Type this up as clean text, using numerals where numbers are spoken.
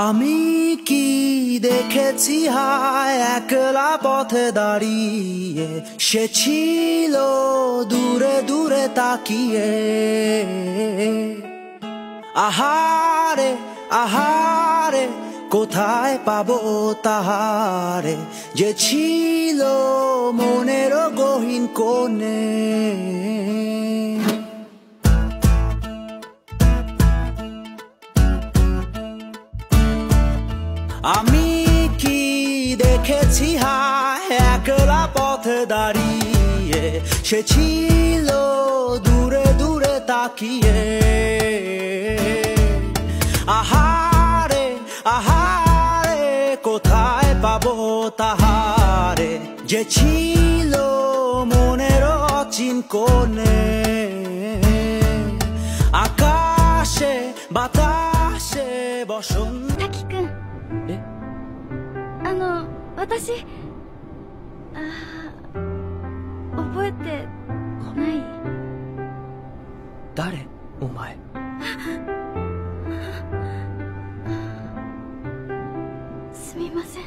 আমি কি দেখেছি হায় একলা পথে দাঁড়িয়ে, সে ছিল দূরে দূরে তাকিয়ে। আহারে আহারে কোথায় পাবো তাহারে, যে ছিল মনের গহীন কোণে। আমি কি দেখেছি হায় একলা পথে দাঁড়িয়ে, সে ছিল দূরে দূরে তাকিয়ে। আহারে আহারে কোথায় পাবো তাহারে, যে ছিল মনের অচিন কোণে। আকাশে বাতাসে বসন্ত।私覚えてない？誰？お前。すみません。